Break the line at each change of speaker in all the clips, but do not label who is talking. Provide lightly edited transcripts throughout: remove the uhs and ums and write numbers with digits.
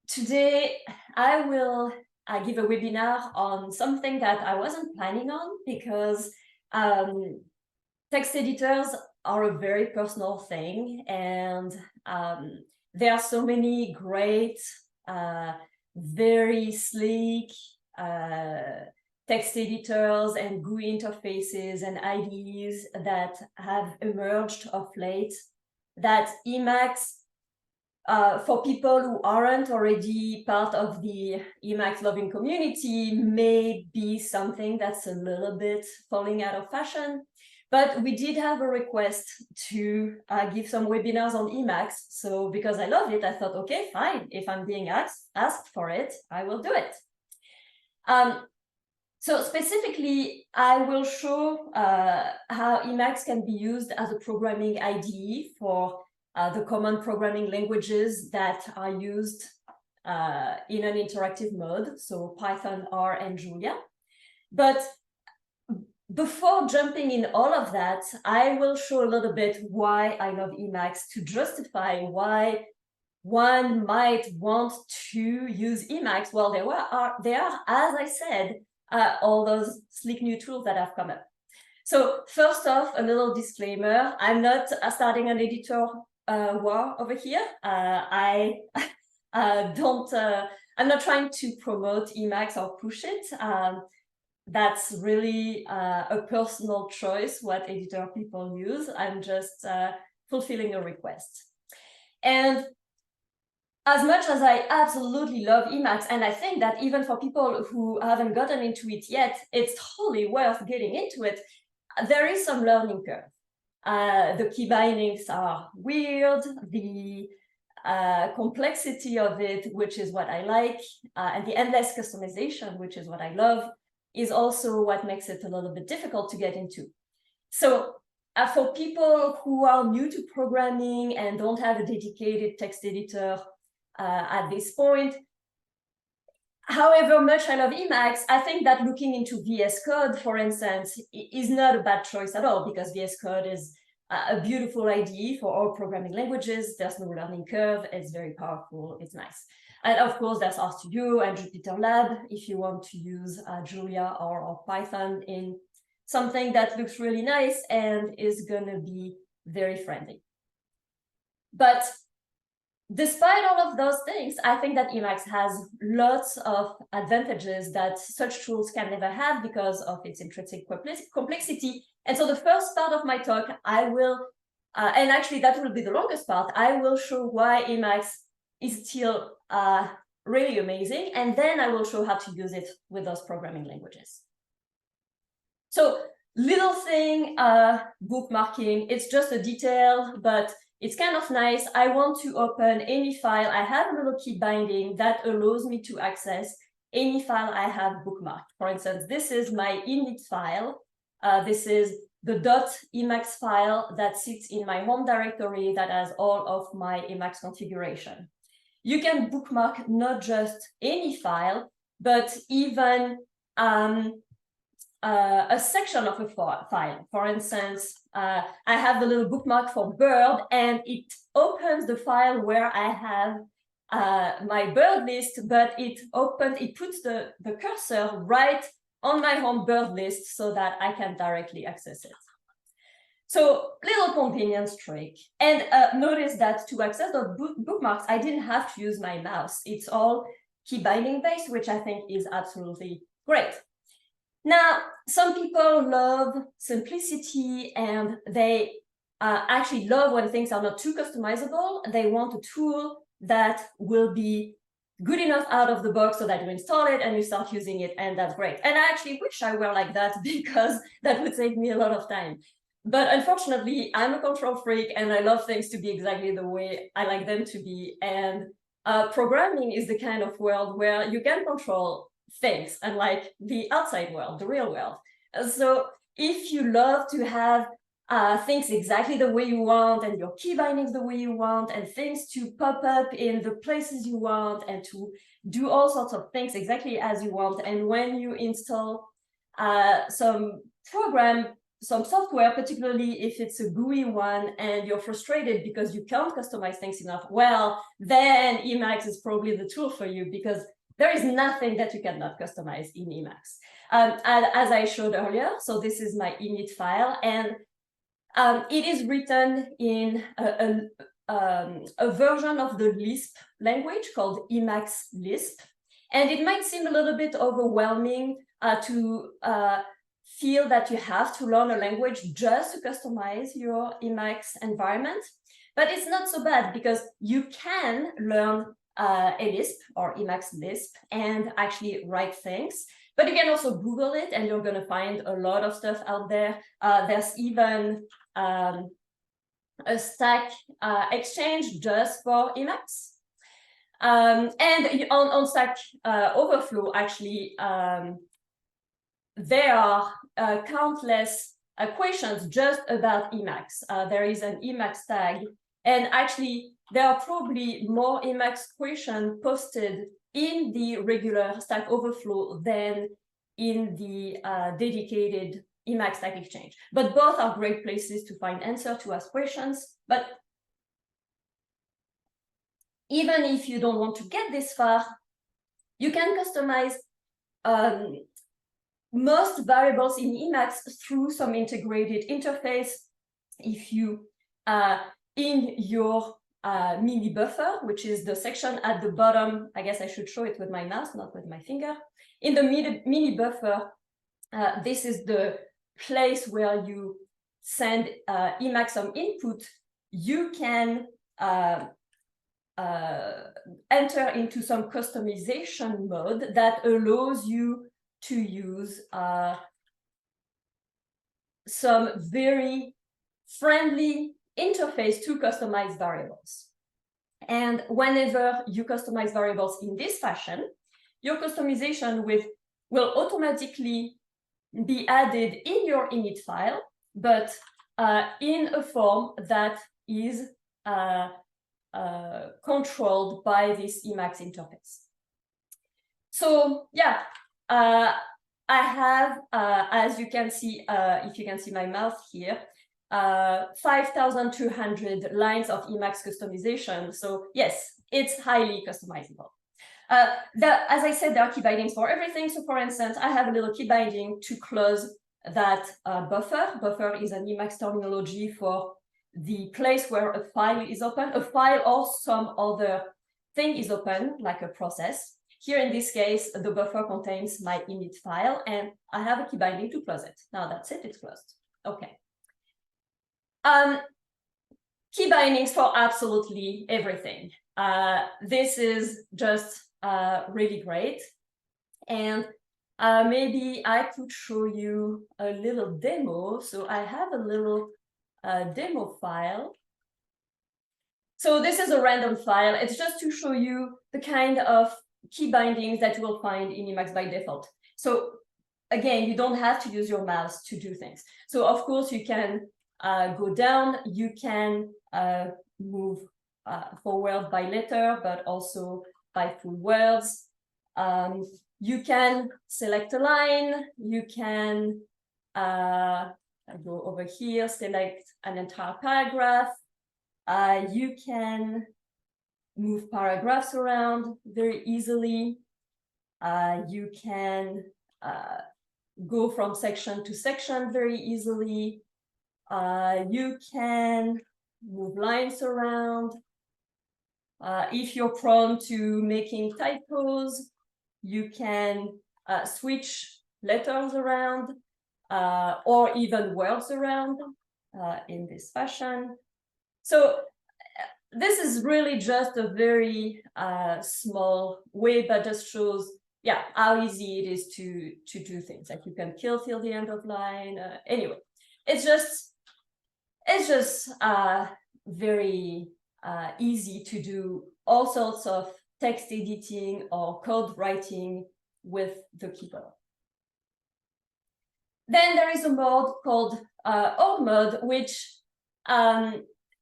Today, I will give a webinar on something that I wasn't planning on because text editors are a very personal thing, and there are so many great, very sleek text editors and GUI interfaces and IDEs that have emerged of late that Emacs, for people who aren't already part of the Emacs loving community, may be something that's a little bit falling out of fashion. But we did have a request to give some webinars on Emacs. So because I love it, I thought, okay, fine. If I'm being asked for it, I will do it. So specifically, I will show how Emacs can be used as a programming IDE for the common programming languages that are used in an interactive mode, so Python, R, and Julia. But before jumping in all of that, I will show a little bit why I love Emacs to justify why one might want to use Emacs. Well, there are, as I said, all those sleek new tools that have come up. So first off, a little disclaimer: I'm not starting an editor war over here. I'm not trying to promote Emacs or push it. That's really a personal choice what editor people use. I'm just fulfilling a request. And as much as I absolutely love Emacs, and I think that even for people who haven't gotten into it yet, it's totally worth getting into it, there is some learning curve. The key bindings are weird, the complexity of it, which is what I like, and the endless customization, which is what I love, is also what makes it a little bit difficult to get into. So for people who are new to programming and don't have a dedicated text editor at this point, however much I love Emacs, I think that looking into VS Code, for instance, is not a bad choice at all, because VS Code is a beautiful IDE for all programming languages. There's no learning curve. It's very powerful. It's nice. And of course, there's RStudio and JupyterLab if you want to use Julia or Python in something that looks really nice and is going to be very friendly. But despite all of those things, I think that Emacs has lots of advantages that such tools can never have because of its intrinsic complexity. And so the first part of my talk, I will, and actually that will be the longest part, I will show why Emacs is still really amazing. And then I will show how to use it with those programming languages. So little thing, bookmarking, it's just a detail, but it's kind of nice. I want to open any file. I have a little key binding that allows me to access any file I have bookmarked. For instance, this is my init file. This is the .emacs file that sits in my home directory that has all of my Emacs configuration. You can bookmark not just any file, but even a section of a file. For instance, I have the little bookmark for bird, and it opens the file where I have my bird list, but it puts the cursor right on my home bird list so that I can directly access it. So little convenience trick. And notice that to access the bookmarks, I didn't have to use my mouse. It's all key binding based, which I think is absolutely great. Now, some people love simplicity, and they actually love when things are not too customizable. They want a tool that will be good enough out of the box so that you install it and you start using it, and that's great. And I actually wish I were like that, because that would save me a lot of time. But unfortunately, I'm a control freak, and I love things to be exactly the way I like them to be. And programming is the kind of world where you can control things, unlike the outside world, the real world. So if you love to have things exactly the way you want, and your key bindings the way you want, and things to pop up in the places you want, and to do all sorts of things exactly as you want, and when you install some program, some software, particularly if it's a GUI one and you're frustrated because you can't customize things enough, well, then Emacs is probably the tool for you, because there is nothing that you cannot customize in Emacs. And as I showed earlier, so this is my init file, and it is written in a version of the Lisp language called Emacs Lisp. And it might seem a little bit overwhelming to feel that you have to learn a language just to customize your Emacs environment. But it's not so bad, because you can learn a Lisp or Emacs Lisp and actually write things. But you can also Google it, and you're going to find a lot of stuff out there. There's even a stack exchange just for Emacs. And on Stack Overflow, actually, there are countless questions just about Emacs. There is an Emacs tag, and actually, there are probably more Emacs questions posted in the regular Stack Overflow than in the dedicated Emacs Stack Exchange. But both are great places to find answers to ask questions. But even if you don't want to get this far, you can customize most variables in Emacs through some integrated interface. If you, in your mini buffer, which is the section at the bottom, I guess I should show it with my mouse, not with my finger. In the mini buffer, this is the place where you send Emacs some input. You can enter into some customization mode that allows you to use some very friendly interface to customize variables. And whenever you customize variables in this fashion, your customization will automatically be added in your init file, but in a form that is controlled by this Emacs interface. So yeah, I have, as you can see, if you can see my mouse here, 5,200 lines of Emacs customization. So yes, it's highly customizable. As I said, there are key bindings for everything. So for instance, I have a little key binding to close that buffer. Buffer is an Emacs terminology for the place where a file is open, a file or some other thing is open, like a process. Here in this case, the buffer contains my init file, and I have a key binding to close it. Now that's it, it's closed. Okay. Key bindings for absolutely everything. This is just really great. And maybe I could show you a little demo. So I have a little demo file. So this is a random file. It's just to show you the kind of key bindings that you will find in Emacs by default. So again, you don't have to use your mouse to do things. So of course, you can go down. You can move forward by letter, but also by full words. You can select a line. You can go over here, select an entire paragraph. You can move paragraphs around very easily. You can go from section to section very easily. You can move lines around. If you're prone to making typos, you can switch letters around or even words around in this fashion. So this is really just a very small way, but just shows, yeah, how easy it is to do things. Like you can kill till the end of line. Anyway, it's just very easy to do all sorts of text editing or code writing with the keyboard. Then there is a mode called org mode, which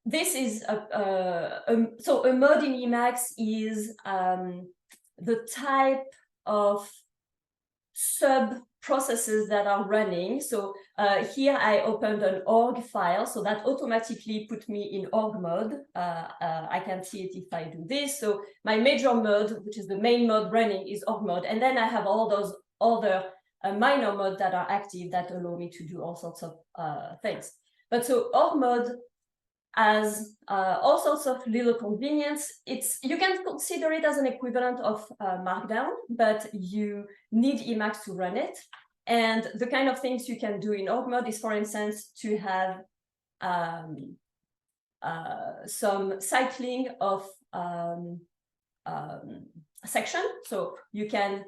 this is so a mode in Emacs is the type of sub processes that are running. So here I opened an org file, so that automatically put me in org mode. I can see it if I do this. So my major mode, which is the main mode running, is org mode. And then I have all those other minor modes that are active that allow me to do all sorts of things. But so org mode has all sorts of little convenience. You can consider it as an equivalent of Markdown, but you need Emacs to run it. And the kind of things you can do in org mode is, for instance, to have some cycling of section. So you can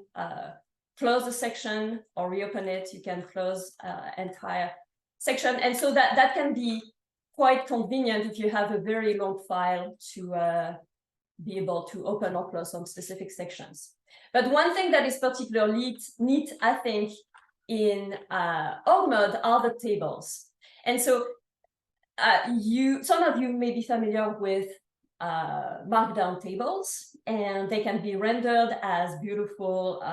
close the section or reopen it. You can close entire section. And so that can be quite convenient if you have a very long file to be able to open or close some specific sections. But one thing that is particularly neat, I think, in org mode are the tables. And so some of you may be familiar with Markdown tables, and they can be rendered as beautiful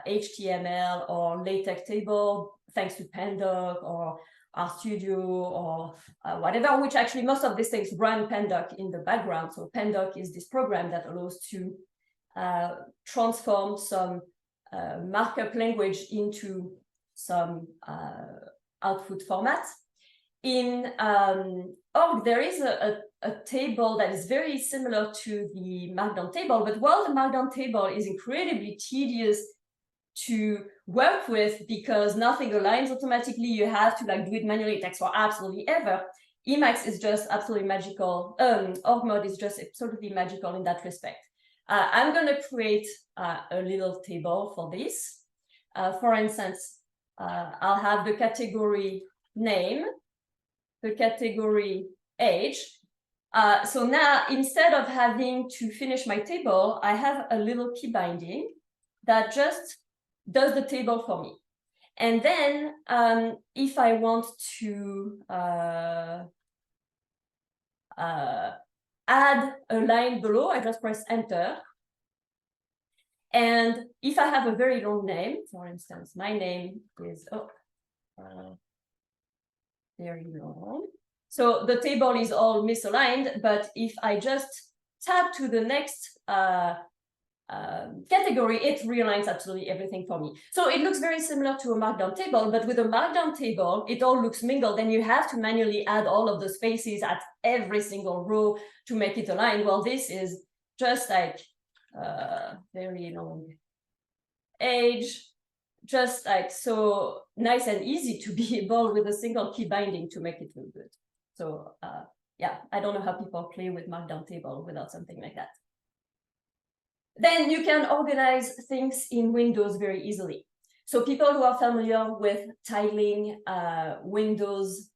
HTML or LaTeX table thanks to Pandoc or RStudio or whatever, which actually most of these things run Pandoc in the background. So Pandoc is this program that allows to transform some markup language into some output format. In org, there is a table that is very similar to the Markdown table, but while the Markdown table is incredibly tedious to work with because nothing aligns automatically, you have to do it manually. It takes for absolutely ever. Emacs is just absolutely magical. Org mode is just absolutely magical in that respect. I'm going to create a little table for this. For instance, I'll have the category name, the category age. So now, instead of having to finish my table, I have a little key binding that just does the table for me. And then if I want to add a line below, I just press enter. And if I have a very long name, for instance, my name is very long. So the table is all misaligned, but if I just tab to the next category, it realigns absolutely everything for me. So it looks very similar to a Markdown table, but with a Markdown table, it all looks mingled, and you have to manually add all of the spaces at every single row to make it align. Well, this is just like very long age, just like so nice and easy to be able with a single key binding to make it look good. So yeah, I don't know how people play with Markdown table without something like that. Then you can organize things in Windows very easily. So people who are familiar with tiling Windows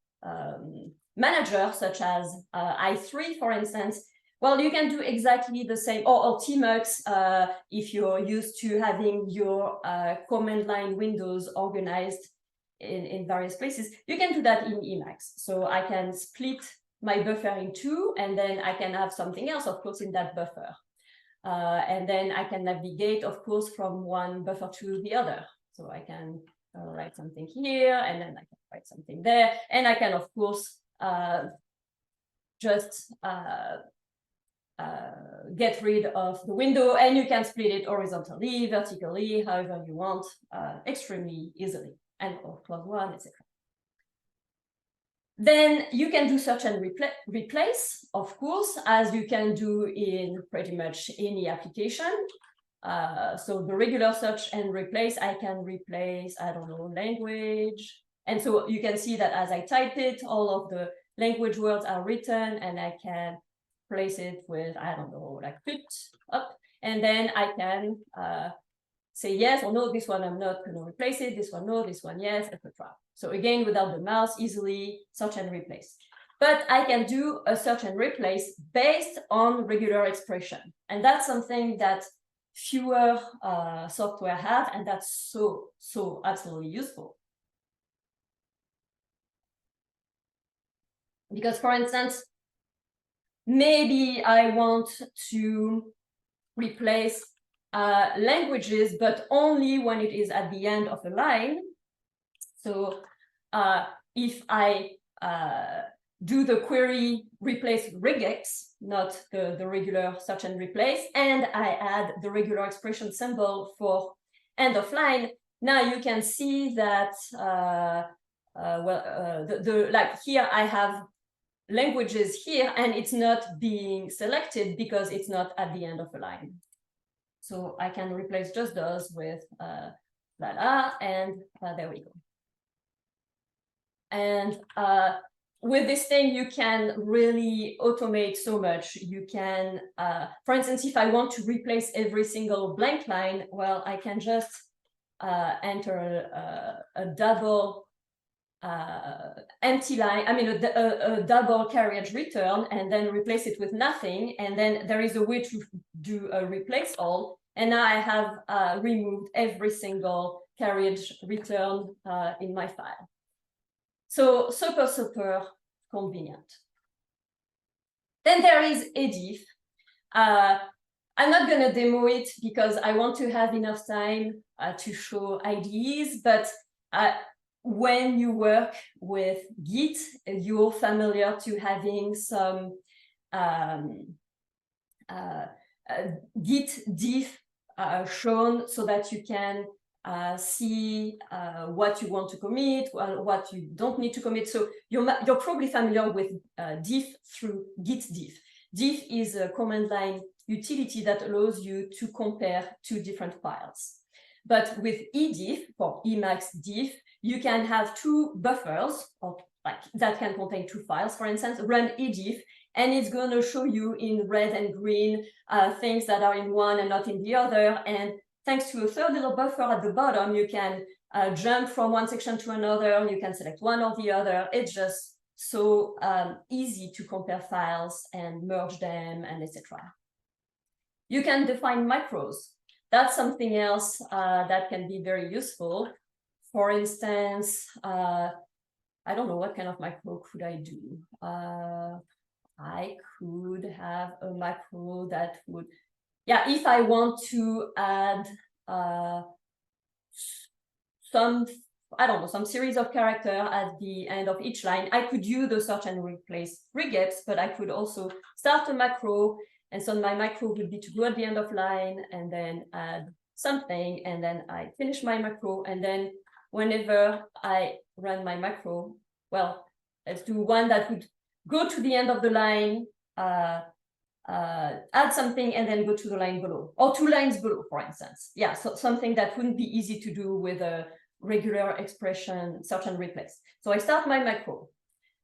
manager, such as i3, for instance, well, you can do exactly the same, or Emacs, if you're used to having your command line windows organized in various places, you can do that in Emacs. So I can split my buffer in two, and then I can have something else, of course, in that buffer. And then I can navigate, of course, from one buffer to the other. So I can write something here, and then I can write something there. And I can, of course, just get rid of the window, and you can split it horizontally, vertically, however you want, extremely easily, and or close one, etc. Then you can do search and replace, of course, as you can do in pretty much any application. So the regular search and replace, I can replace, I don't know, language. And so you can see that as I type it, all of the language words are written, and I can place it with, I don't know, like put up. And then I can say yes or no, this one I'm not going to replace it, this one no, this one yes, etc. So again, without the mouse, easily search and replace. But I can do a search and replace based on regular expression. And that's something that fewer software have, and that's so absolutely useful. Because, for instance, maybe I want to replace languages, but only when it is at the end of a line. So if I do the query replace regex, not the regular search and replace, and I add the regular expression symbol for end of line, now you can see that like here I have languages here, and it's not being selected because it's not at the end of a line. So I can replace just those with and there we go. And with this thing, you can really automate so much. You can, for instance, if I want to replace every single blank line, well, I can just enter a double empty line, I mean a double carriage return, and then replace it with nothing. And then there is a way to do a replace all. And now I have removed every single carriage return in my file. So super, super convenient. Then there is edif. I'm not going to demo it because I want to have enough time to show IDEs, but when you work with Git, you're familiar to having some Git diff shown so that you can see what you want to commit, what you don't need to commit. So you're probably familiar with diff through Git diff. Diff is a command line utility that allows you to compare two different files. But with ediff, for Emacs diff, you can have two buffers, or like that can contain two files, for instance, run ediff, and it's going to show you in red and green things that are in one and not in the other. And thanks to a third little buffer at the bottom, you can jump from one section to another. You can select one or the other. It's just so easy to compare files and merge them and etc. You can define macros. That's something else that can be very useful. For instance, I don't know what kind of macro could I do. I could have a macro that would, yeah, if I want to add some, I don't know, some series of characters at the end of each line, I could use the search and replace regex, but I could also start a macro. And so my macro would be to go at the end of line and then add something, and then I finish my macro. And then whenever I run my macro, well, let's do one that would go to the end of the line, add something, and then go to the line below, or two lines below, for instance. Yeah, so something that wouldn't be easy to do with a regular expression search and replace. So I start my macro.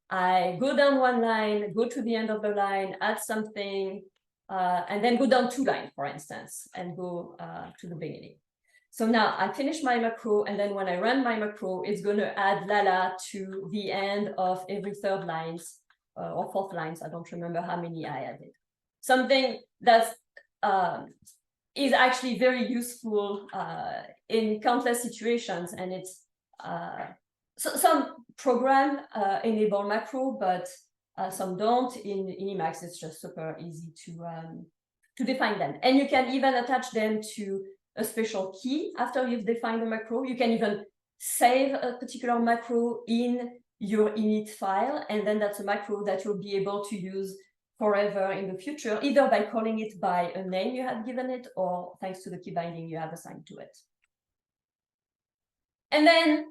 I go down one line, go to the end of the line, add something, and then go down two lines, for instance, and go to the beginning. So now I finish my macro, and then when I run my macro, it's going to add Lala to the end of every third lines or fourth lines. I don't remember how many I added. Something that is actually very useful in countless situations, and it's so some program enable macro, but some don't. In Emacs, it's just super easy to define them. And you can even attach them to a special key after you've defined the macro. You can even save a particular macro in your init file, and then that's a macro that you'll be able to use forever in the future, either by calling it by a name you have given it, or thanks to the key binding you have assigned to it. And then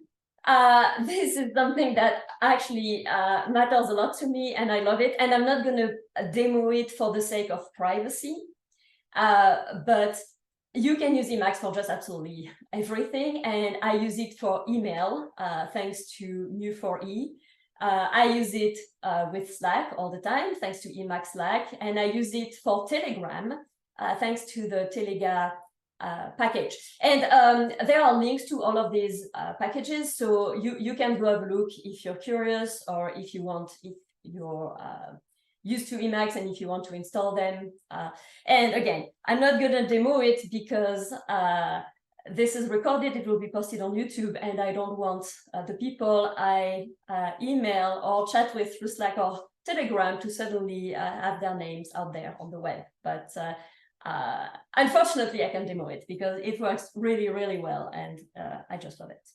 this is something that actually matters a lot to me, and I love it. And I'm not going to demo it for the sake of privacy, but you can use Emacs for just absolutely everything. And I use it for email, thanks to New4E. I use it with Slack all the time, thanks to Emacs Slack. And I use it for Telegram, thanks to the Telega package. And there are links to all of these packages, so you can go have a look if you're curious, or if you want, if you're used to Emacs and if you want to install them. And again, I'm not going to demo it because this is recorded, it will be posted on YouTube, and I don't want the people I email or chat with through Slack or Telegram to suddenly have their names out there on the web. But unfortunately, I can demo it because it works really, really well, and I just love it.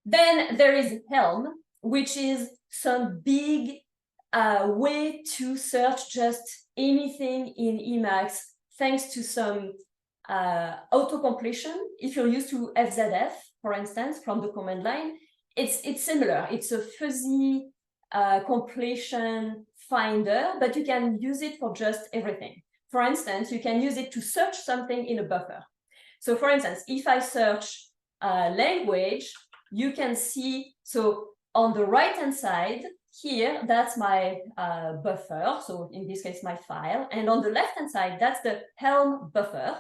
Then there is Helm, which is some big way to search just anything in Emacs, thanks to some auto-completion. If you're used to FZF, for instance, from the command line, it's similar. It's a fuzzy completion finder, but you can use it for just everything. For instance, you can use it to search something in a buffer. So for instance, if I search language, you can see, so on the right-hand side here, that's my buffer. So in this case, my file. And on the left-hand side, that's the Helm buffer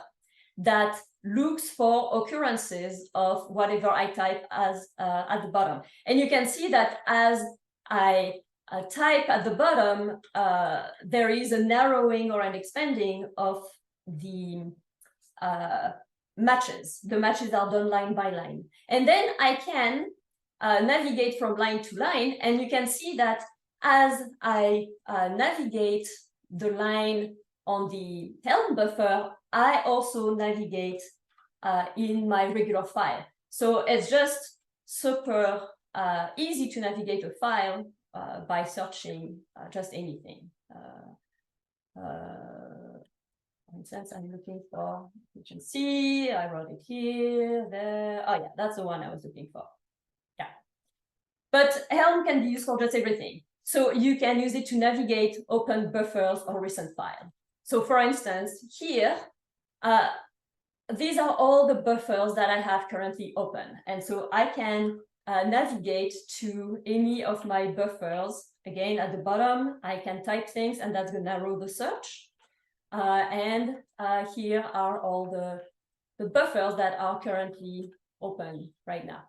that looks for occurrences of whatever I type as at the bottom. And you can see that as I type at the bottom, there is a narrowing or an expanding of the matches. The matches are done line by line. And then I can navigate from line to line, and you can see that as I navigate the line on the Helm buffer, I also navigate in my regular file. So it's just super easy to navigate a file by searching just anything. For instance, I'm looking for region C. I wrote it here, there. Oh yeah, that's the one I was looking for. Yeah. But Helm can be used for just everything. So you can use it to navigate open buffers or recent files. So for instance, here, these are all the buffers that I have currently open. And so I can navigate to any of my buffers. Again, at the bottom, I can type things, and that's going to narrow the search. And here are all the buffers that are currently open right now.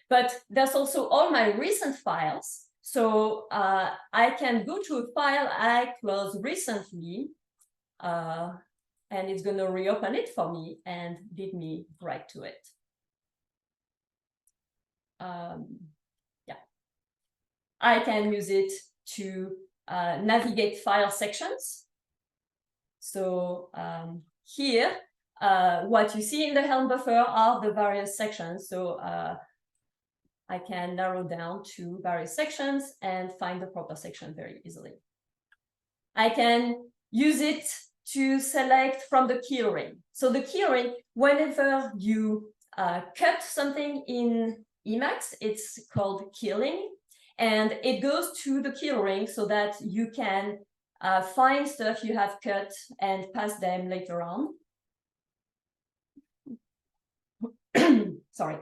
But there's also all my recent files. So I can go to a file I closed recently, and it's going to reopen it for me and lead me right to it. Yeah, I can use it to navigate file sections. So here, what you see in the Helm buffer are the various sections. So I can narrow down to various sections and find the proper section very easily. I can use it to select from the keyring. So the keyring, whenever you cut something in Emacs, it's called killing, and it goes to the keyring so that you can find stuff you have cut and pass them later on. Sorry.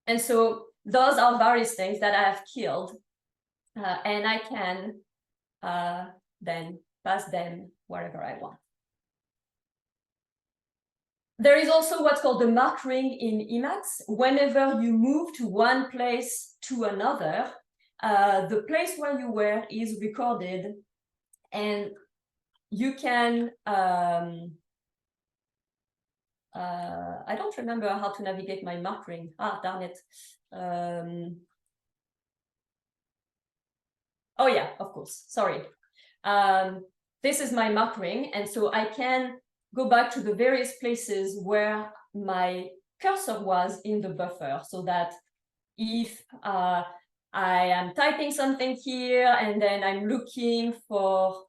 And so those are various things that I have killed, and I can then pass them wherever I want. There is also what's called the mark ring in Emacs. Whenever you move to one place to another, the place where you were is recorded, and you can I don't remember how to navigate my mark ring. Ah, darn it. Oh yeah, of course, sorry. This is my mark ring, and so I can go back to the various places where my cursor was in the buffer, so that if I am typing something here and then I'm looking for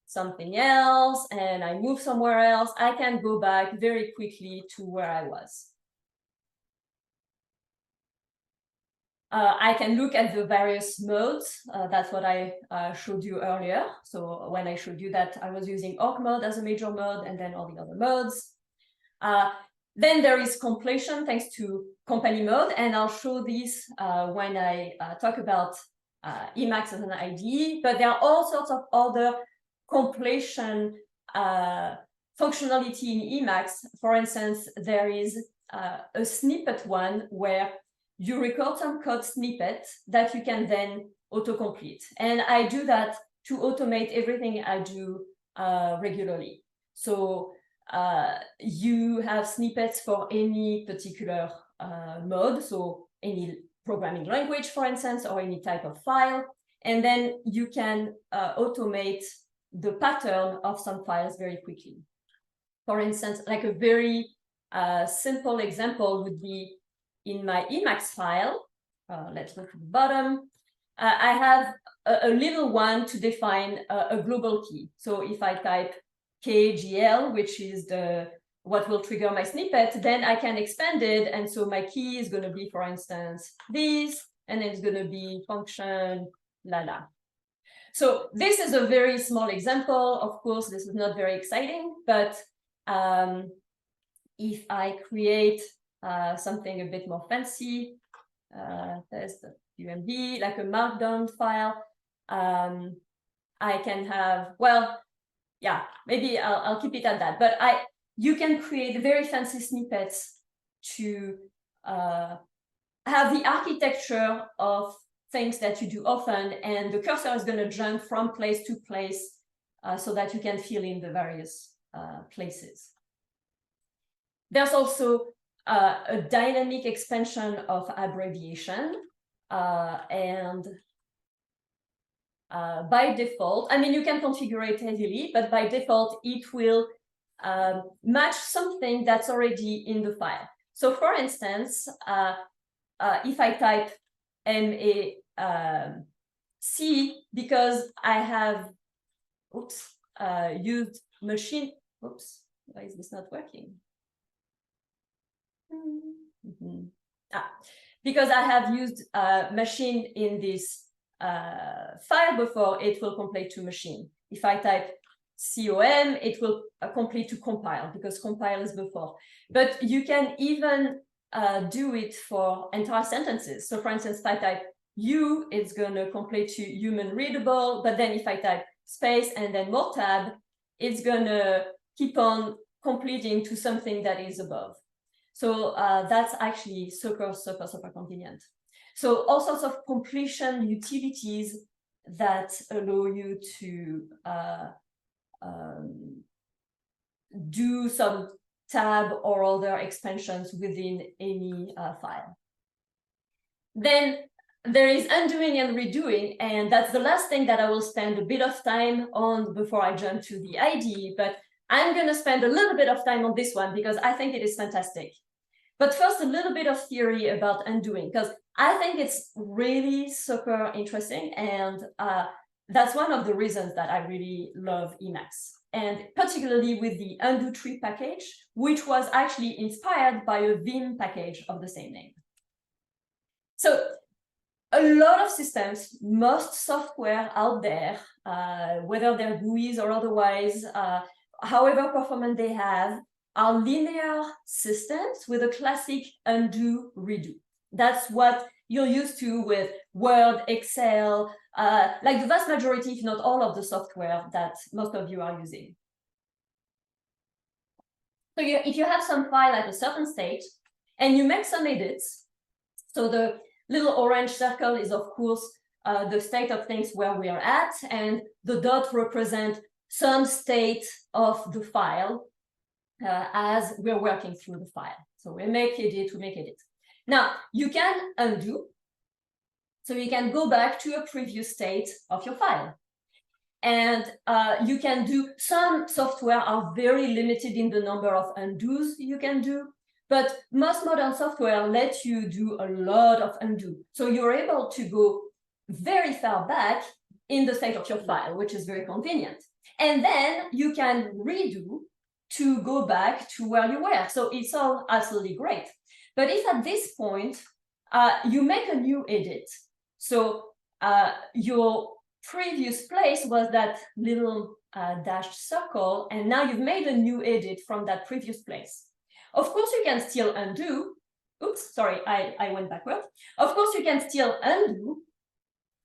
something else and I move somewhere else, I can go back very quickly to where I was. I can look at the various modes. That's what I showed you earlier. So when I showed you that I was using org mode as a major mode and then all the other modes. Then there is completion thanks to company mode, and I'll show this when I talk about Emacs as an IDE, but there are all sorts of other completion functionality in Emacs. For instance, there is a snippet one where you record some code snippet that you can then autocomplete. And I do that to automate everything I do regularly. So you have snippets for any particular mode, so any programming language, for instance, or any type of file. And then you can automate the pattern of some files very quickly. For instance, like a very simple example would be in my Emacs file, let's go to the bottom, I have a little one to define a global key. So if I type KGL, which is what will trigger my snippet, then I can expand it. And so my key is going to be, for instance, this, and it's going to be function, la. So this is a very small example. Of course, this is not very exciting, but if I create something a bit more fancy, test.umb, like a markdown file, I can have, well, yeah, maybe I'll keep it at that. But you can create very fancy snippets to have the architecture of things that you do often, and the cursor is going to jump from place to place so that you can fill in the various places. There's also a dynamic expansion of abbreviation, and by default, I mean, you can configure it heavily, but by default, it will match something that's already in the file. So for instance, if I type MAC, because I have, used machine, why is this not working? Because I have used machine in this file before, it will complete to machine. If I type COM, it will complete to compile, because compile is before. But you can even do it for entire sentences. So for instance, if I type U, it's going to complete to human readable, but then if I type space and then more tab, it's going to keep on completing to something that is above. So that's actually super convenient. So all sorts of completion utilities that allow you to do some tab or other expansions within any file. Then there is undoing and redoing, and that's the last thing that I will spend a bit of time on before I jump to the IDE, but I'm going to spend a little bit of time on this one because I think it is fantastic. But first, a little bit of theory about undoing, because I think it's really super interesting, and that's one of the reasons that I really love Emacs, and particularly with the undo tree package, which was actually inspired by a Vim package of the same name. So a lot of systems, most software out there, whether they're GUIs or otherwise, however performant they have, are linear systems with a classic undo redo. That's what you're used to with Word, Excel, like the vast majority, if not all, of the software that most of you are using. So if you have some file at a certain state and you make some edits, so the little orange circle is, of course, the state of things where we are at, and the dot represents some state of the file as we're working through the file. So we make edit. Now, you can undo. So you can go back to a previous state of your file. And you can do, some software are very limited in the number of undos you can do, but most modern software lets you do a lot of undo. So you're able to go very far back in the state of your file, which is very convenient. And then you can redo to go back to where you were. So it's all absolutely great. But if at this point, you make a new edit, so your previous place was that little dashed circle, and now you've made a new edit from that previous place. Of course, you can still undo. Oops, sorry, I went backward. Of course, you can still undo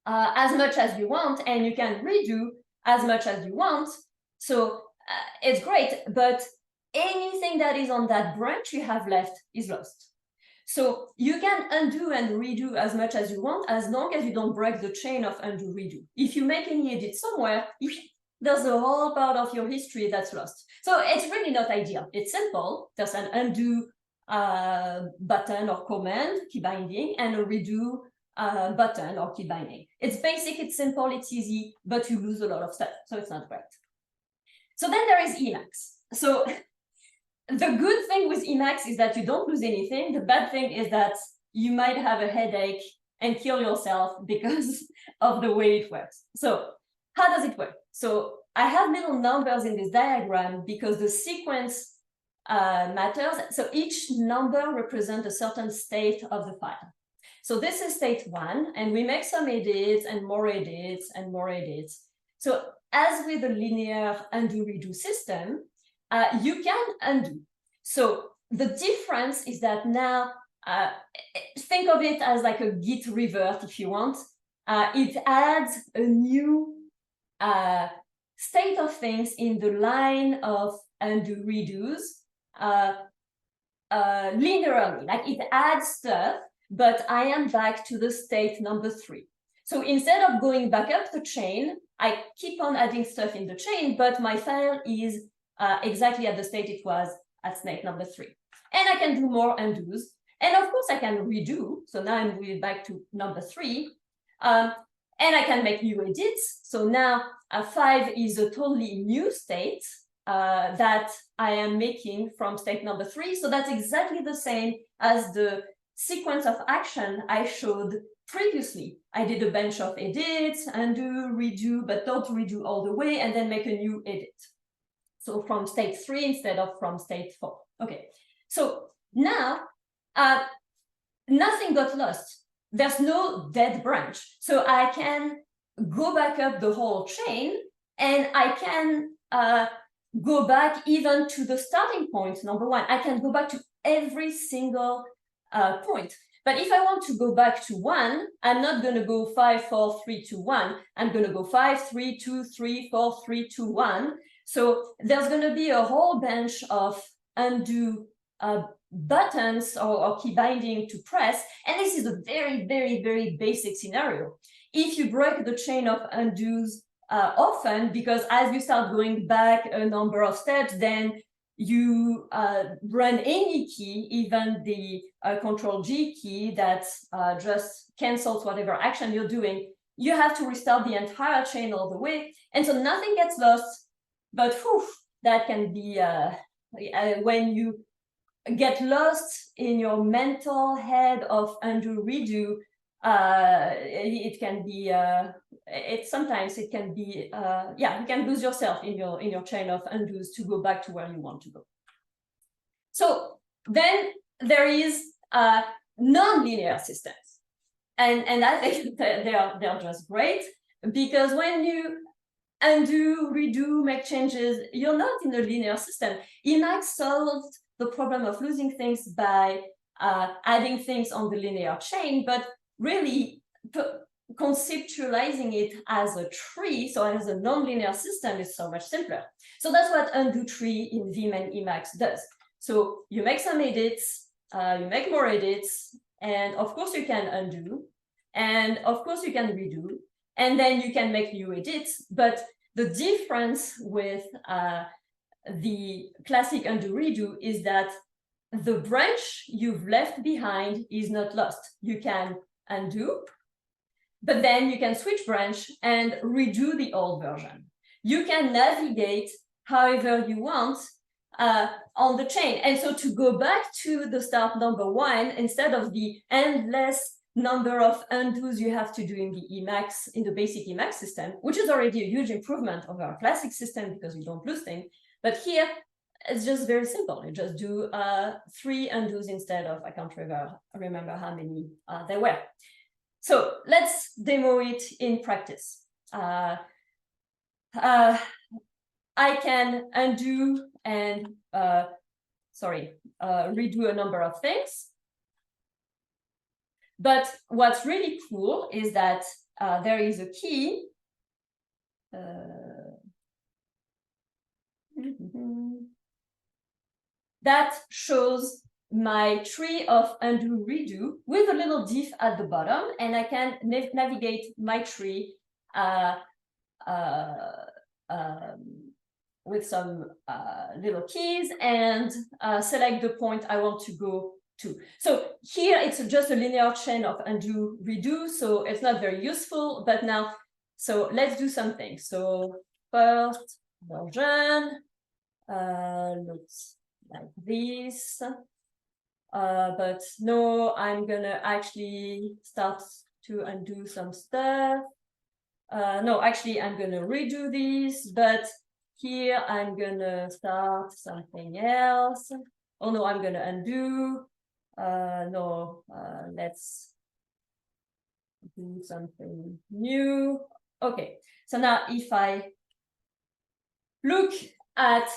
as much as you want, and you can redo as much as you want. So it's great, but anything that is on that branch you have left is lost. So you can undo and redo as much as you want, as long as you don't break the chain of undo redo. If you make any edit somewhere, there's a whole part of your history that's lost. So it's really not ideal. It's simple. There's an undo button or command, key binding, and a redo button or key binding. It's basic, it's simple, it's easy, but you lose a lot of stuff. So it's not great. So then there is Emacs. So the good thing with Emacs is that you don't lose anything. The bad thing is that you might have a headache and kill yourself because of the way it works. So how does it work? So I have little numbers in this diagram because the sequence matters. So each number represents a certain state of the file. So this is state 1, and we make some edits and more edits and more edits. So as with the linear undo-redo system, you can undo. So the difference is that now, think of it as like a git revert if you want. It adds a new state of things in the line of undo-redos linearly, like it adds stuff, but I am back to the state number 3. So instead of going back up the chain, I keep on adding stuff in the chain, but my file is exactly at the state it was at state number 3. And I can do more undos. And of course, I can redo. So now I'm really back to number 3. And I can make new edits. So now 5 is a totally new state that I am making from state number 3. So that's exactly the same as the sequence of action I showed previously. I did a bunch of edits, undo, redo, but don't redo all the way, and then make a new edit. So from state 3 instead of from state 4. Okay, so now nothing got lost. There's no dead branch. So I can go back up the whole chain, and I can go back even to the starting point, number 1. I can go back to every single point. But if I want to go back to 1, I'm not going to go 5, 4, 3, 2, 1. I'm going to go 5, 3, 2, 3, 4, 3, 2, 1. So there's going to be a whole bunch of undo buttons or key binding to press. And this is a very, very, very basic scenario. If you break the chain of undos often, because as you start going back a number of steps, then you run any key, even the Control-G key that just cancels whatever action you're doing, you have to restart the entire chain all the way. And so nothing gets lost, but whew, that can be, when you get lost in your mental head of undo redo, it can be sometimes it can be yeah, you can lose yourself in your chain of undos to go back to where you want to go. So then there is nonlinear systems, and I think they're just great, because when you undo, redo, make changes, you're not in a linear system. Emacs solved the problem of losing things by adding things on the linear chain, but really conceptualizing it as a tree, so as a nonlinear system, is so much simpler. So that's what undo tree in Vim and Emacs does. So you make some edits, you make more edits, and of course you can undo, and of course you can redo, and then you can make new edits. But the difference with the classic undo redo is that the branch you've left behind is not lost. You can undo, but then you can switch branch and redo the old version. You can navigate however you want on the chain. And so to go back to the start number 1, instead of the endless number of undos you have to do in the Emacs, in the basic Emacs system, which is already a huge improvement over our classic system because we don't lose things. But here, it's just very simple. You just do 3 undos instead of, I can't remember how many there were. So let's demo it in practice. I can undo and, redo a number of things. But what's really cool is that there is a key that shows my tree of undo redo with a little diff at the bottom, and I can navigate my tree with some little keys and select the point I want to go to. So here it's just a linear chain of undo redo, so it's not very useful. But now, so let's do something. So first version, let's like this. But no, I'm gonna actually start to undo some stuff. No, actually, I'm gonna redo this, but here I'm gonna start something else. Oh no, I'm gonna undo. No, let's do something new. Okay, so now if I look at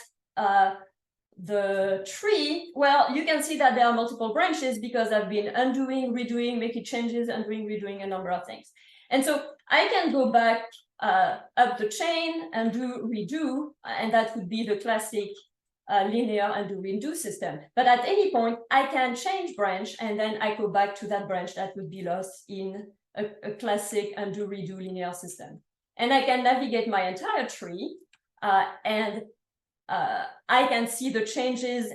the tree, well, you can see that there are multiple branches because I've been undoing, redoing, making changes, undoing, redoing a number of things. And so I can go back up the chain and do redo, and that would be the classic linear undo redo system. But at any point, I can change branch, and then I go back to that branch that would be lost in a classic undo redo linear system. And I can navigate my entire tree, and I can see the changes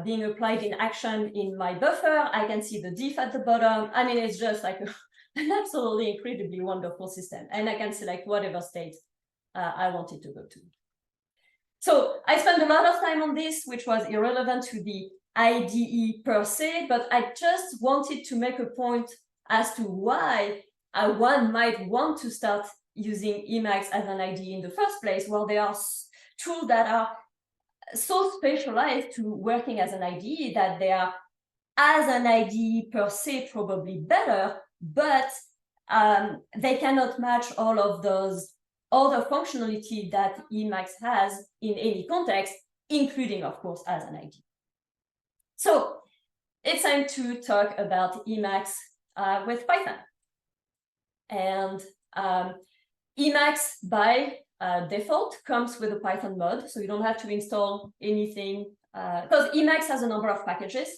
being applied in action in my buffer. I can see the diff at the bottom. I mean, it's just like an absolutely incredibly wonderful system. And I can select whatever state I want it to go to. So I spent a lot of time on this, which was irrelevant to the IDE per se, but I just wanted to make a point as to why one might want to start using Emacs as an IDE in the first place. Well, there are tools that are so specialized to working as an IDE that they are, as an IDE per se, probably better, but they cannot match all of those other functionality that Emacs has in any context, including, of course, as an IDE. So it's time to talk about Emacs with Python. And Emacs by default comes with a Python mod, so you don't have to install anything, because Emacs has a number of packages.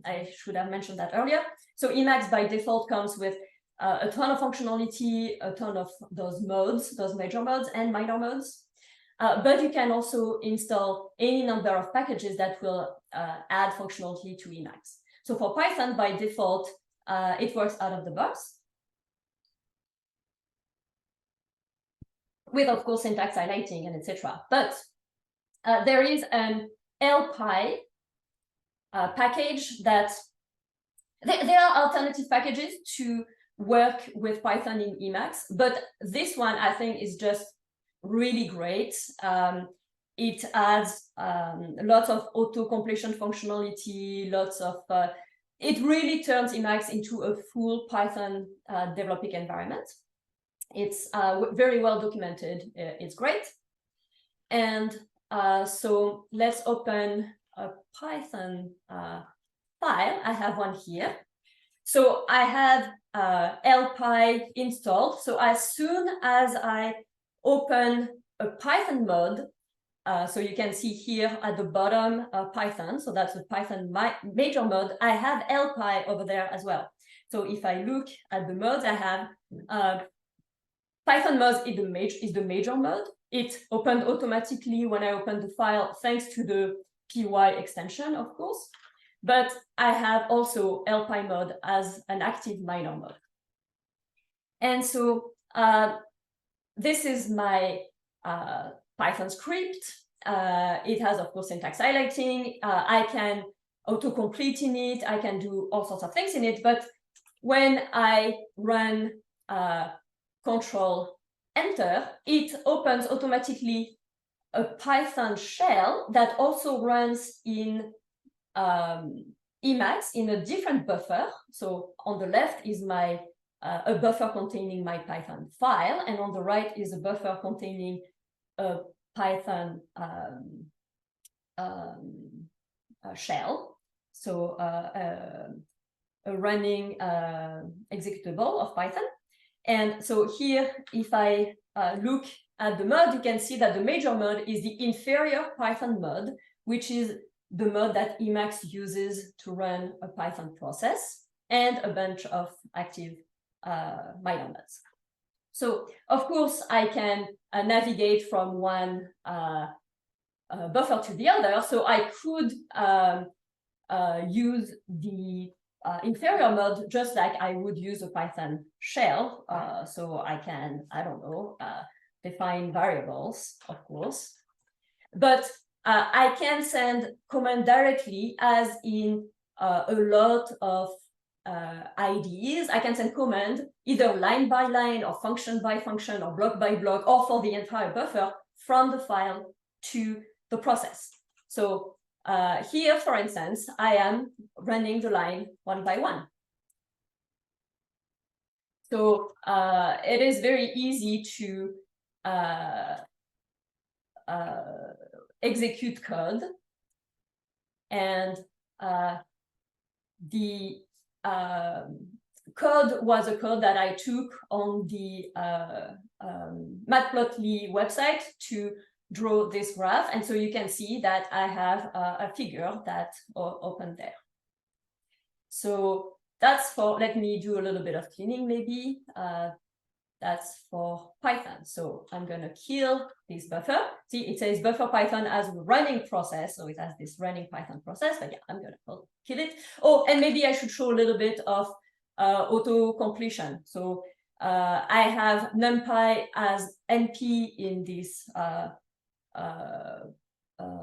I should have mentioned that earlier. So Emacs by default comes with a ton of functionality, a ton of those modes, those major modes and minor modes. But you can also install any number of packages that will add functionality to Emacs. So for Python, by default, it works out of the box, with, of course, syntax highlighting and etc. But there is an LPy package that there are alternative packages to work with Python in Emacs, but this one I think is just really great. It adds lots of auto-completion functionality, lots of, it really turns Emacs into a full Python developing environment. It's very well documented, it's great. And so let's open a Python file. I have one here. So I have LPy installed. So as soon as I open a Python mod, so you can see here at the bottom Python, so that's the Python major mod, I have LPy over there as well. So if I look at the mods, I have Python mod is the major mode. It opened automatically when I opened the file, thanks to the py extension, of course. But I have also LPy mode as an active minor mode. And so this is my Python script. It has, of course, syntax highlighting. I can autocomplete in it. I can do all sorts of things in it. But when I run Control Enter, it opens automatically a Python shell that also runs in Emacs in a different buffer. So on the left is my a buffer containing my Python file, and on the right is a buffer containing a Python shell. So a running executable of Python. And so here, if I look at the mode, you can see that the major mode is the inferior Python mode, which is the mode that Emacs uses to run a Python process, and a bunch of active minor modes. So, of course, I can navigate from one buffer to the other. So I could use the inferior mode just like I would use a Python shell. So I can, I don't know, define variables, of course. But I can send command directly, as in a lot of IDEs. I can send command either line by line or function by function or block by block or for the entire buffer from the file to the process. So here, for instance, I am running the line one by one. So it is very easy to execute code, and the code was a code that I took on the Matplotlib website to draw this graph, and so you can see that I have a figure that opened there. So that's for, let me do a little bit of cleaning maybe. That's for Python. So I'm going to kill this buffer. See, it says buffer Python as a running process. So it has this running Python process, but yeah, I'm going to kill it. Oh, and maybe I should show a little bit of auto-completion. So I have NumPy as NP in this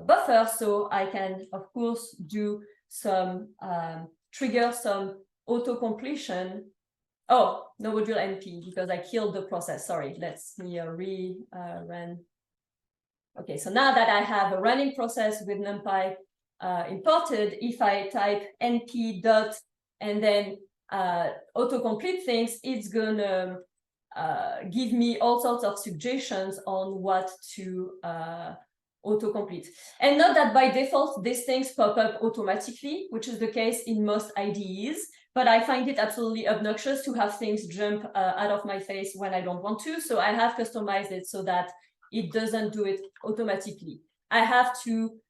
buffer. So I can, of course, do some, trigger some auto-completion. Oh, no module NP, because I killed the process. Sorry, let's me run. Okay, so now that I have a running process with NumPy imported, if I type np dot and then autocomplete things, it's gonna give me all sorts of suggestions on what to autocomplete. And note that by default, these things pop up automatically, which is the case in most IDEs. But I find it absolutely obnoxious to have things jump out of my face when I don't want to. So I have customized it so that it doesn't do it automatically. I have to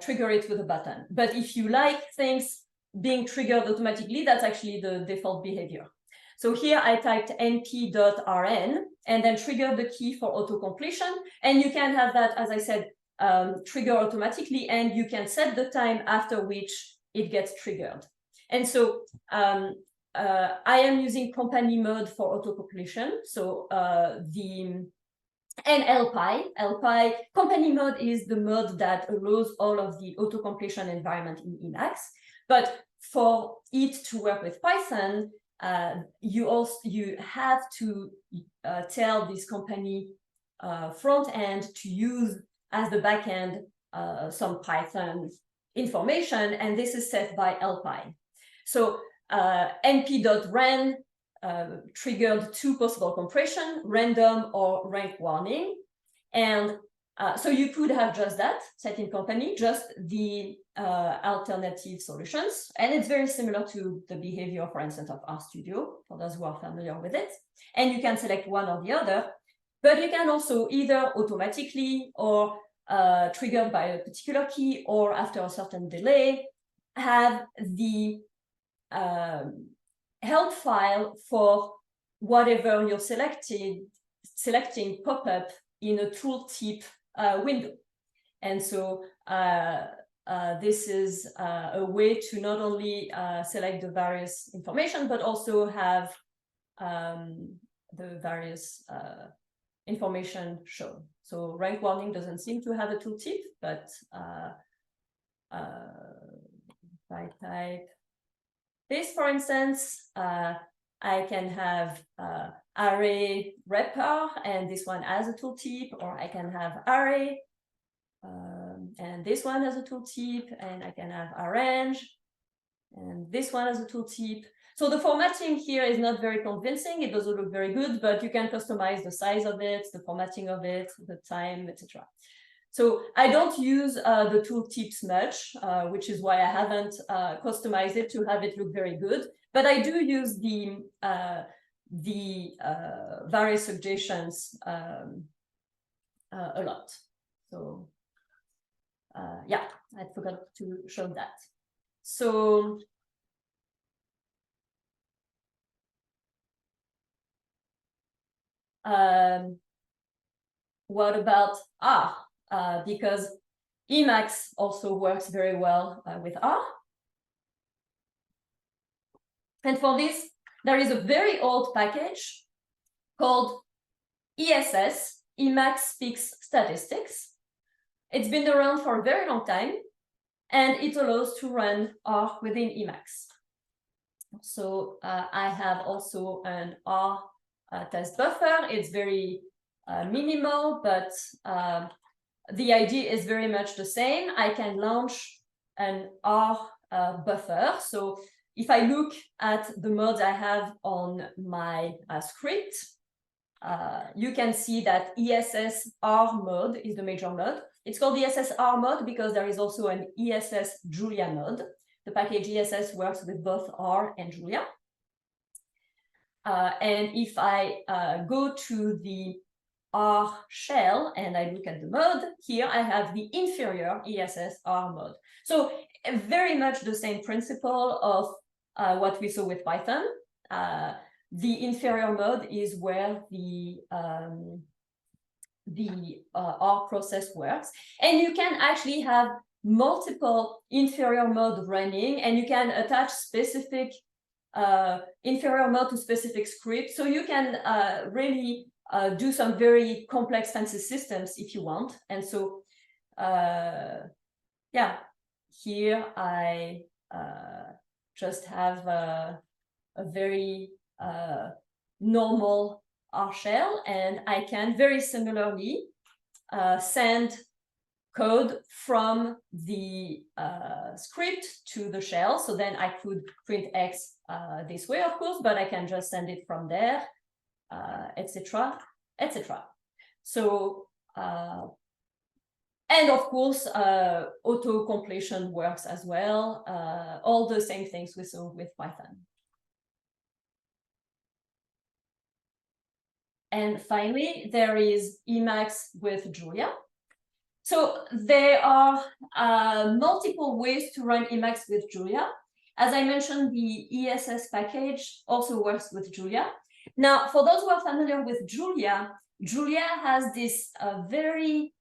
trigger it with a button. But if you like things being triggered automatically, that's actually the default behavior. So here I typed np.rn and then triggered the key for auto-completion. And you can have that, as I said, trigger automatically, and you can set the time after which it gets triggered. And so I am using company mode for auto-completion. So and LPy company mode is the mode that allows all of the auto-completion environment in Emacs. But for it to work with Python, you have to tell this company front end to use as the backend some Python information, and this is set by LPy. So np.ren triggered two possible compression, random or rank warning. And so you could have just that, set in company, just the alternative solutions. And it's very similar to the behavior, for instance, of RStudio, for those who are familiar with it. And you can select one or the other, but you can also either automatically or triggered by a particular key or after a certain delay, have the help file for whatever you're selecting pop up in a tooltip window. And so this is a way to not only select the various information, but also have the various information shown. So rank warning doesn't seem to have a tooltip, but if I type this, for instance, I can have array wrapper, and this one has a tooltip, or I can have array, and this one has a tooltip, and I can have arrange, and this one has a tooltip. So the formatting here is not very convincing. It doesn't look very good, but you can customize the size of it, the formatting of it, the time, etc. So I don't use the tooltips much, which is why I haven't customized it to have it look very good. But I do use the various suggestions a lot. So yeah, I forgot to show that. So what about R? Because Emacs also works very well with R. And for this, there is a very old package called ESS, Emacs Speaks Statistics. It's been around for a very long time, and it allows to run R within Emacs. So I have also an R test buffer. It's very minimal, but the idea is very much the same. I can launch an R buffer. So if I look at the modes I have on my script, you can see that ESS R mode is the major mode. It's called ESS R mode because there is also an ESS Julia mode. The package ESS works with both R and Julia. And if I go to the R shell and I look at the mode, here I have the inferior ESS R mode. So very much the same principle of what we saw with Python. The inferior mode is where the R process works. And you can actually have multiple inferior mode running, and you can attach specific inferior mode to specific scripts. So you can really do some very complex fancy systems if you want. And so, yeah, here I just have a very normal R shell, and I can very similarly send code from the script to the shell. So then I could print X this way, of course, but I can just send it from there, etc., etc. So, and of course, auto-completion works as well. All the same things we saw with Python. And finally, there is Emacs with Julia. So there are multiple ways to run Emacs with Julia. As I mentioned, the ESS package also works with Julia. Now, for those who are familiar with Julia, Julia has this very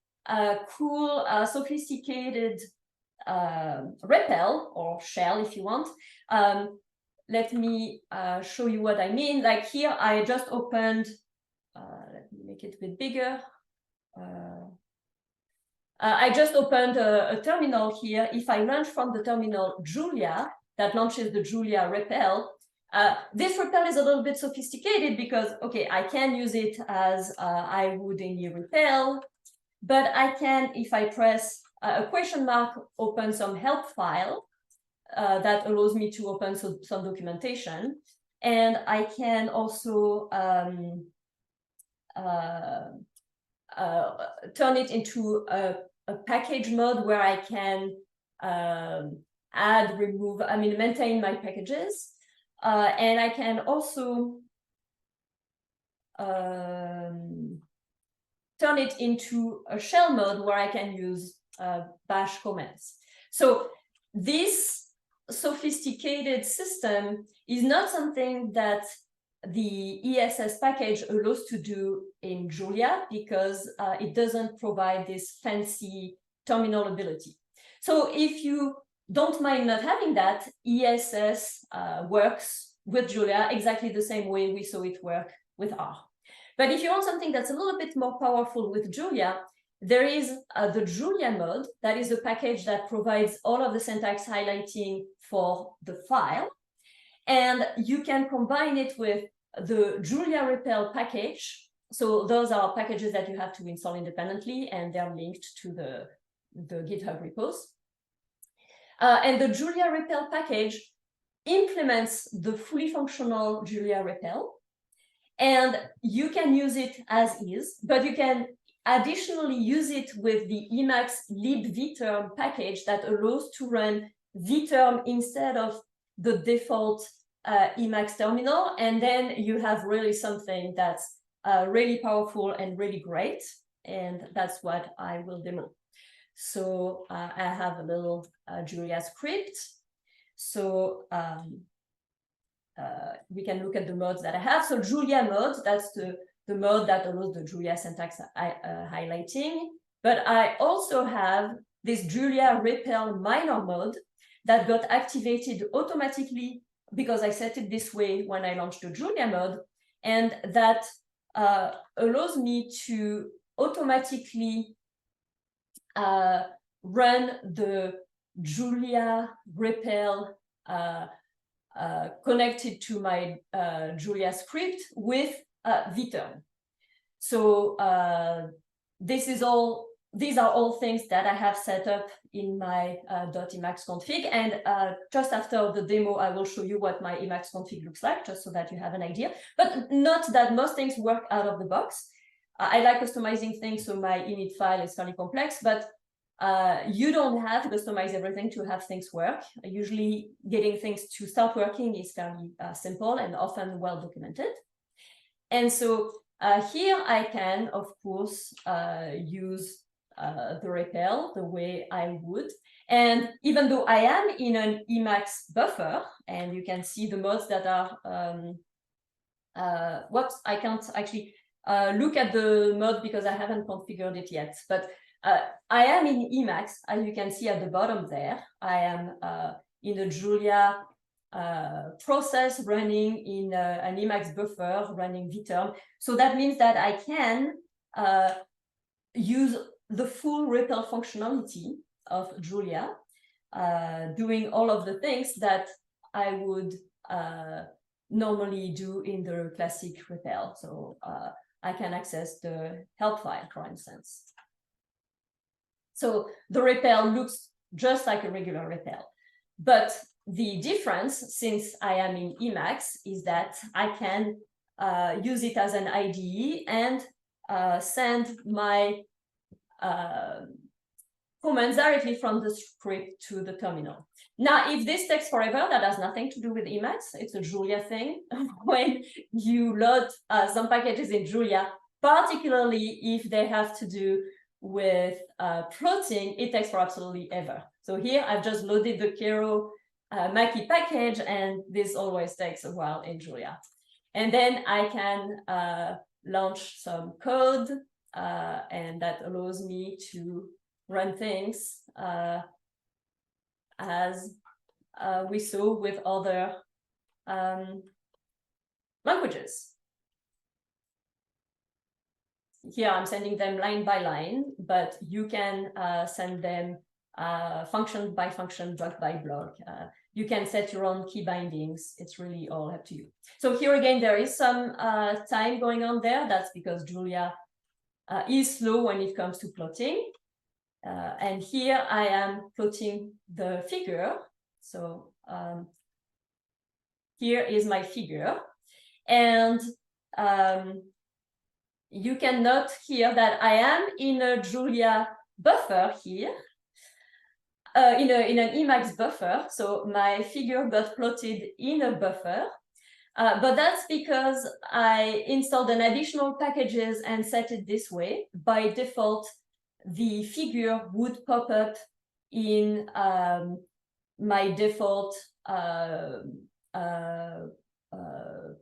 cool, sophisticated REPL, or shell if you want. Let me show you what I mean. Like here, I just opened, let me make it a bit bigger. I just opened a terminal here. If I launch from the terminal Julia, that launches the Julia REPL. This REPL is a little bit sophisticated because, okay, I can use it as I would any REPL, but I can, if I press a question mark, open some help file that allows me to open some documentation. And I can also turn it into a package mode where I can add, remove, maintain my packages. And I can also turn it into a shell mode where I can use bash commands. So this sophisticated system is not something that the ESS package allows to do in Julia because it doesn't provide this fancy terminal ability. So if you don't mind not having that, ESS works with Julia exactly the same way we saw it work with R. But if you want something that's a little bit more powerful with Julia, there is the Julia mode. That is a package that provides all of the syntax highlighting for the file. And you can combine it with the Julia REPL package. So those are packages that you have to install independently, and they're linked to the GitHub repos. And the Julia REPL package implements the fully functional Julia REPL. And you can use it as is, but you can additionally use it with the Emacs libvterm package that allows to run vterm instead of the default Emacs terminal. And then you have really something that's really powerful and really great. And that's what I will demo. So I have a little Julia script. So we can look at the modes that I have. So Julia mode, that's the mode that allows the Julia syntax highlighting. But I also have this Julia REPL minor mode that got activated automatically because I set it this way when I launched the Julia mode. And that allows me to automatically run the Julia REPL connected to my Julia script with vterm. So these are all things that I have set up in my .emacs config. And just after the demo, I will show you what my Emacs config looks like, just so that you have an idea. But not that most things work out of the box. I like customizing things, so my init file is fairly complex, but you don't have to customize everything to have things work. Usually getting things to start working is fairly simple and often well documented. And so here I can, of course, use the REPL the way I would. And even though I am in an Emacs buffer, and you can see the modes that are, I can't actually look at the mode because I haven't configured it yet, but I am in Emacs, as you can see at the bottom there. I am in a Julia process running in an Emacs buffer running vterm. So that means that I can use the full REPL functionality of Julia, doing all of the things that I would normally do in the classic REPL. So I can access the help file, for instance. So the REPL looks just like a regular REPL. But the difference, since I am in Emacs, is that I can use it as an IDE and send my commands directly from the script to the terminal. Now, if this takes forever, that has nothing to do with Emacs. It's a Julia thing. When you load some packages in Julia, particularly if they have to do with plotting, it takes for absolutely ever. So here I've just loaded the Kero Mackie package, and this always takes a while in Julia. And then I can launch some code, and that allows me to run things as we saw with other languages. Here I'm sending them line by line, but you can send them function by function, block by block. You can set your own key bindings. It's really all up to you. So here again, there is some time going on there. That's because Julia is slow when it comes to plotting. And here I am plotting the figure. So here is my figure. And you can note here that I am in a Julia buffer here, in an Emacs buffer. So my figure got plotted in a buffer. But that's because I installed an additional packages and set it this way. By default, the figure would pop up in my default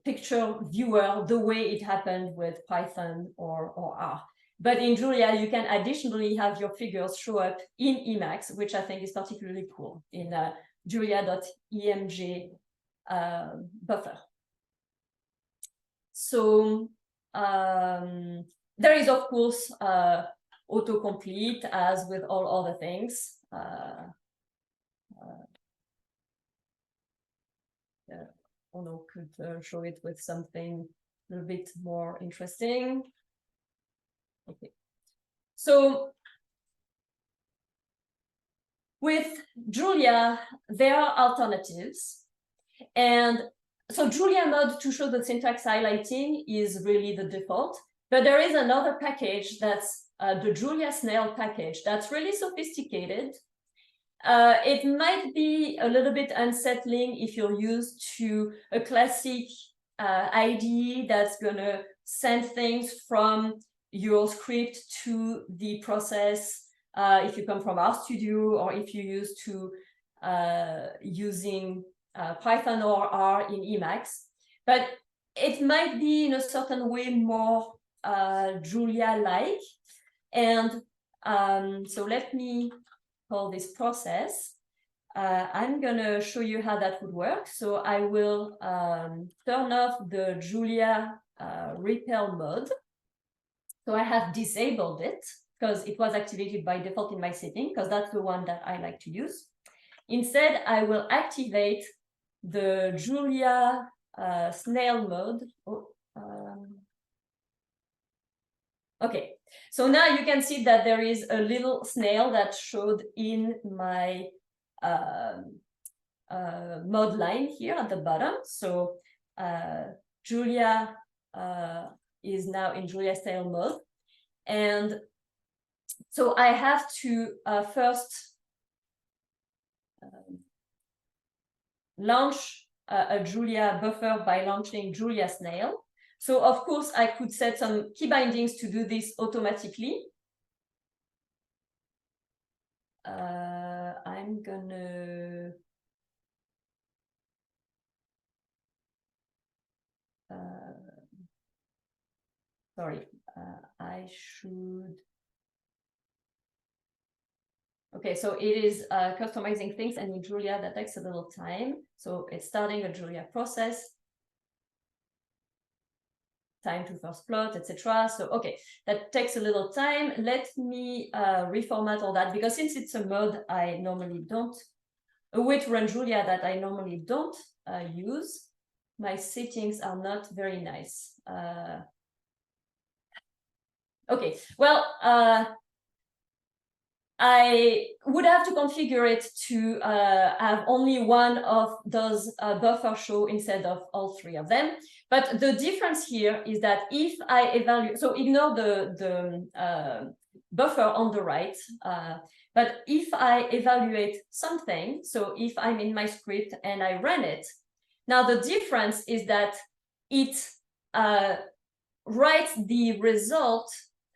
picture viewer the way it happened with Python or R. But in Julia, you can additionally have your figures show up in Emacs, which I think is particularly cool in julia.emj buffer. So there is, of course, autocomplete, as with all other things. Ono could show it with something a little bit more interesting. Okay, so with Julia, there are alternatives. And so Julia mode to show the syntax highlighting is really the default. But there is another package that's the Julia snail package that's really sophisticated. It might be a little bit unsettling if you're used to a classic IDE that's going to send things from your script to the process. If you come from RStudio, or if you're used to using Python or R in Emacs. But it might be in a certain way more Julia-like. And so let me call this process. I'm going to show you how that would work. So I will turn off the Julia REPL mode. So I have disabled it. because it was activated by default in my setting, because that's the one that I like to use. Instead, I will activate the Julia snail mode. Okay, so now you can see that there is a little snail that showed in my mode line here at the bottom. So Julia is now in Julia snail mode. And so I have to first launch a Julia buffer by launching Julia snail. So of course I could set some key bindings to do this automatically. I'm gonna sorry, I should. Okay, so it is customizing things, and in Julia that takes a little time. So it's starting a Julia process, time to first plot, etc. So okay, that takes a little time. Let me reformat all that, because since it's a mode I normally don't, a way to run Julia that I normally don't use, my settings are not very nice. Okay, well, I would have to configure it to have only one of those buffer show instead of all three of them. But the difference here is that if I evaluate, so ignore the buffer on the right, but if I evaluate something, so if I'm in my script and I run it, now the difference is that it writes the result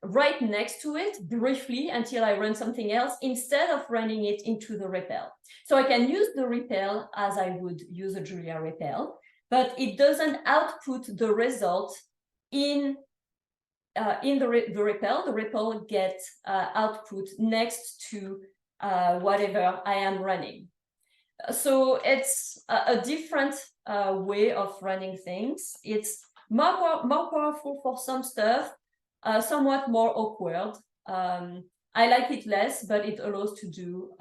right next to it briefly until I run something else, instead of running it into the REPL. So I can use the REPL as I would use a Julia REPL, but it doesn't output the result in the REPL. The REPL gets output next to whatever I am running. So it's a different way of running things. It's more powerful for some stuff, somewhat more awkward. I like it less, but it allows to do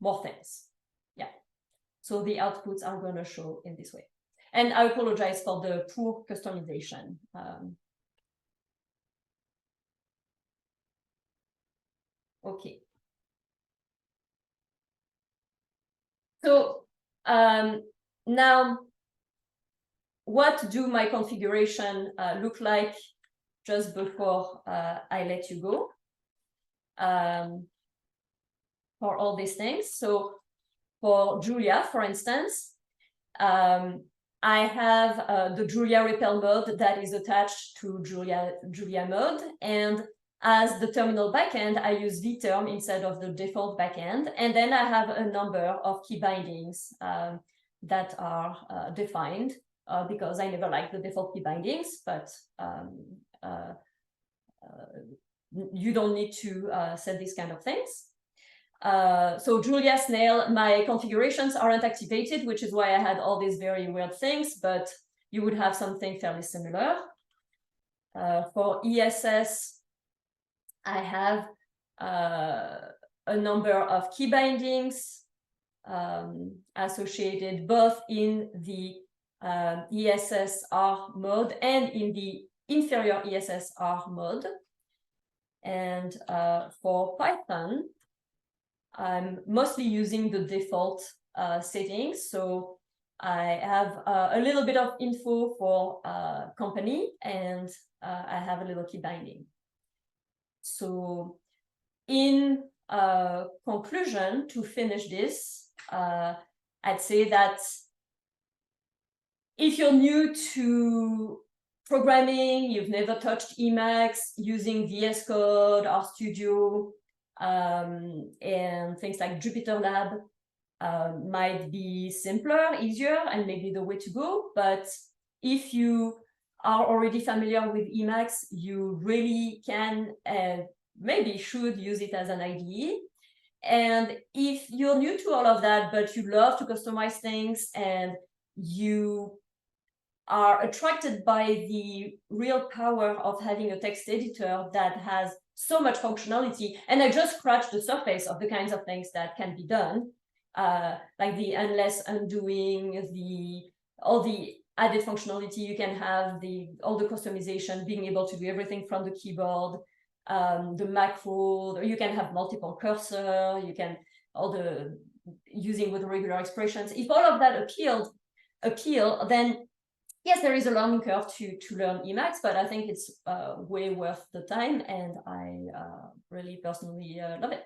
more things. Yeah. So the outputs are going to show in this way. And I apologize for the poor customization. Okay. So now, what do my configuration look like just before I let you go for all these things? So for Julia, for instance, I have the Julia REPL mode that is attached to Julia mode, and as the terminal backend, I use vterm instead of the default backend, and then I have a number of key bindings that are defined because I never liked the default key bindings, but you don't need to set these kind of things. So Julia snail, my configurations aren't activated, which is why I had all these very weird things, but you would have something fairly similar. For ESS, I have a number of key bindings associated both in the ESSR mode and in the inferior ESSR mode. And for Python, I'm mostly using the default settings. So I have a little bit of info for company, and I have a little key binding. So in conclusion, to finish this, I'd say that if you're new to programming, you've never touched Emacs, using VS Code, RStudio, and things like Jupyter Lab might be simpler, easier, and maybe the way to go. But if you are already familiar with Emacs, you really can and maybe should use it as an IDE. And if you're new to all of that, but you love to customize things and you are attracted by the real power of having a text editor that has so much functionality, and I just scratched the surface of the kinds of things that can be done, like the endless undoing, all the added functionality you can have, all the customization, being able to do everything from the keyboard, the macro, or you can have multiple cursor, you can using with regular expressions. If all of that appeal, then yes, there is a learning curve to learn Emacs, but I think it's way worth the time, and I really personally love it.